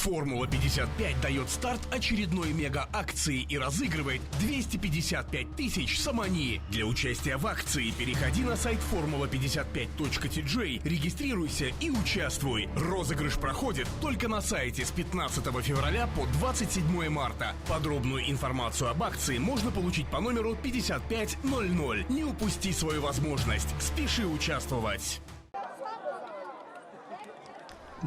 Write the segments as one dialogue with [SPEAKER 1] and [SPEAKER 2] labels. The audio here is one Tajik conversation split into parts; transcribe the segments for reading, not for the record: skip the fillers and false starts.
[SPEAKER 1] Формула-55 дает старт очередной мега-акции и разыгрывает 255 тысяч самани. Для участия в акции переходи на сайт formula55.tj, регистрируйся и участвуй. Розыгрыш проходит только на сайте с 15 февраля по 27 марта. Подробную информацию об акции можно получить по номеру 5500. Не упусти свою возможность. Спеши участвовать.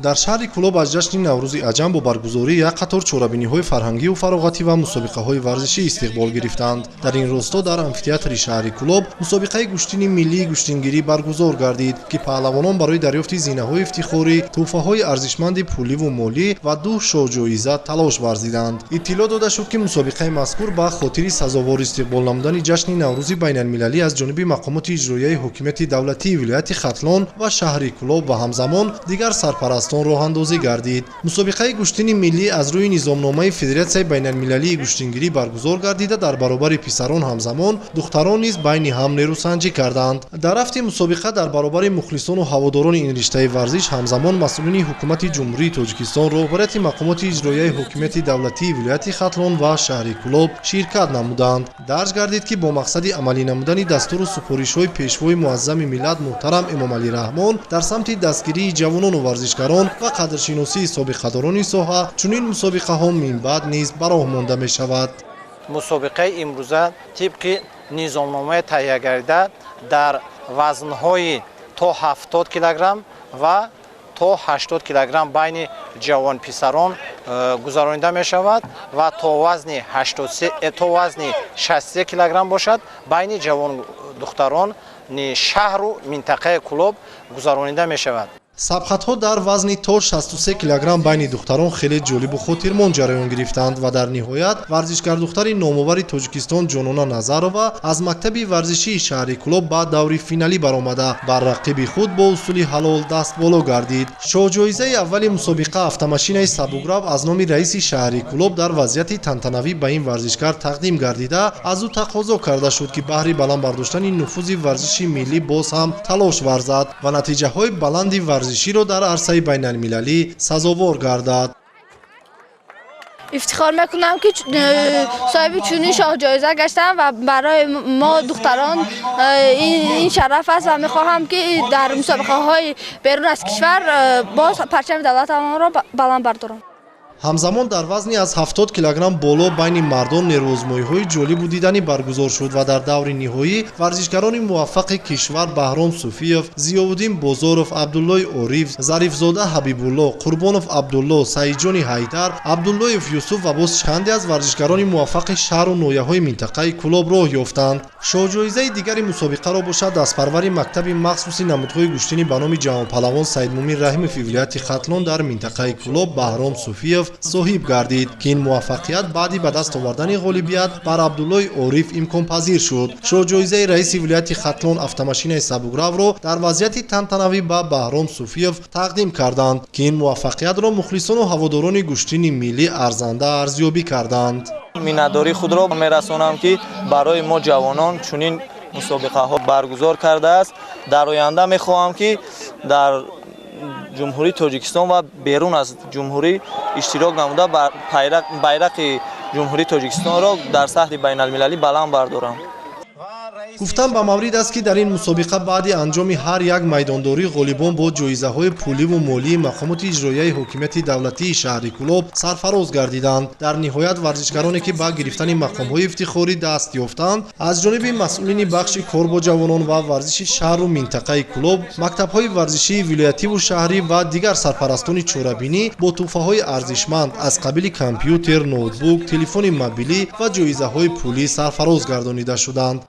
[SPEAKER 2] дар шаҳри Кӯлоб аз ҷашни Наврӯзи аҷам бо баргузории як қатор чорабиниҳои фарҳангӣ ва фароғатӣ ва мусобиқаҳои варзишӣ истиқбол гирифтанд. Дар ин росто дар амфитеатри шаҳри Кӯлоб мусобиқаи гӯштини миллии гӯштингирӣ баргузор гардид, ки паҳлавонон барои дарёфти зинаҳои ифтихорӣ, тӯҳфаҳои арзишманди пуливу молӣ ва 2 шоҳ-ҷоиза талош варзиданд. иттилоъ дода шуд, ки мусобиқаи мазкур ба хотири сазовор истиқбол намудани ҷашни Наврӯзи байналмилалӣ аз ҷониби мақомоти иҷроияи ҳокимияти давлатии вилояти Хатлон ва шаҳри Кӯлоб ва ҳамзамон дигар сарпарастон роҳандозӣ гардид. мусобиқаи гӯштини миллӣ аз рӯи низомномаи Федератсияи байналмилалии гӯштингирӣ баргузор гардида дар баробари писарон ҳамзамон духтарон низ байни ҳам нерӯсанҷӣ карданд. дар рафти мусобиқа дар баробари мухлисону ҳаводорони ин риштаи варзиш ҳамзамон масъулини ҳукумати ҷумҳурии Тоҷикистон, роҳбарияти мақомоти иҷроияи ҳокимияти давлатии вилояти Хатлон ва шаҳри Кӯлоб ширкат намуданд. дарҷ гардид, ки бо мақсади амалӣ намудани дастуру супоришҳои пешвои муаззами миллат муҳтарам Эмомалӣ Раҳмон дар самти дастгирии ҷавонону варзишгарон ва қадршиносии собиқадорони соҳа чунин мусобиқаҳо минбаъд низ бароҳ монда мешавад.
[SPEAKER 3] мусобиқаи имрӯза тибқи низомномаи таҳия гардида дар вазнҳои то 70 килограмм ва то 80 килограмм байни ҷавонписарон гузаронида мешавад ва то вазни 63 килограмм бошад байни ҷавондухтарони шаҳру минтақаи Кӯлоб гузаронида мешавад.
[SPEAKER 2] сабхатҳо дар вазни то 63 килограмм байни духтарон хеле ҷолибу хотирмон ҷараён гирифтанд ва дар ниҳоят варзишгардухтари номовари Тоҷикистон Ҷонона Назарова аз мактаби варзишии шаҳри Кӯлоб ба даври финалӣ баромада бар рақиби худ бо усули ҳалол даст боло гардид. шоҳ-ҷоизаи аввали мусобиқа автомашинаи сабукрав аз номи раиси шаҳри Кӯлоб дар вазъияти тантанавӣ ба ин варзишгар тақдим гардида аз ӯ тақозо карда шуд, ки баҳри баланд бардоштани нуфузи варзиши миллӣ боз ҳам талош варзад ва натиҷаҳои баланди варзиширо дар арсаи байналмилалӣ сазовор гардад.
[SPEAKER 4] افتخار میکنم که صاحب چنین شاه جایزه گشتم و برای ما دختران این شرف است و میخواهم که در مسابقه های بیرون از کشور باز پرچم دولتمان را بلند بردارم.
[SPEAKER 2] ҳамзамон дар вазни аз 70 килограмм боло байни мардон нерӯозмоиҳои ҷолибу дидани баргузор шуд ва дар даври ниҳоӣ варзишгарони муваффақи кишвар Баҳром Суфиев, Зиёвуддин Бозоров, Абдуллои Ориф, Зарифзода Ҳабибулло, Қурбонов Абдулло, Саидҷони Ҳайдар, Абдуллоев Юсуф ва боз чанде аз варзишгарони муваффақи шаҳру ноҳияҳои минтақаи Кӯлоб роҳ ёфтанд. шоҳ-ҷоизаи дигари мусобиқаро бошад дастпарвари мактаби махсуси намудҳои гӯштини ба номи ҷавонпаҳлавон Саидмӯмин Раҳимови вилояти Хатлон дар минтақаи Кӯлоб Баҳром Суфиев соҳиб гардид, ки ин муваффақият баъди ба даст овардани ғолибият бар Абдуллои Ориф имконпазир шуд. шоҳ-ҷоизаи раиси вилояти Хатлон автомашинаи сабукравро дар вазъияти тантанавӣ ба Баҳром Суфиев тақдим карданд, ки ин муваффақиятро мухлисону ҳаводорони гӯштини миллӣ арзанда арзёбӣ карданд.
[SPEAKER 5] миннатдории худро мерасонам, ки барои мо ҷавонон чунин мусобиқаҳо баргузор кардааст. дар оянда мехоҳам, ки дар ҷумҳурии Тоҷикистон ва берун аз ҷумҳурӣ иштирок намуда байрақи ҷумҳурии Тоҷикистонро дар сатҳи байналмилалӣ баланд бардорам.
[SPEAKER 2] гуфтан ба маврид аст, ки дар ин мусобиқа баъди анҷоми ҳар як майдондорӣ ғолибон бо ҷоизаҳои пуливу молии мақомоти иҷроияи ҳокимияти давлатии шаҳри Кӯлоб сарфароз гардиданд. дар ниҳоят варзишгароне, ки ба гирифтани мақомҳои ифтихорӣ даст ёфтанд, аз ҷониби масъулини бахши кор бо ҷавонон ва варзиши шаҳру минтақаи Кӯлоб, мактабҳои варзишии вилоятиву шаҳрӣ ва дигар сарпарастони чорабинӣ бо тӯҳфаҳои арзишманд аз қабили компютер, ноутбук, телефони мобилӣ ва ҷоизаҳои пулӣ сарфароз гардонида шуданд.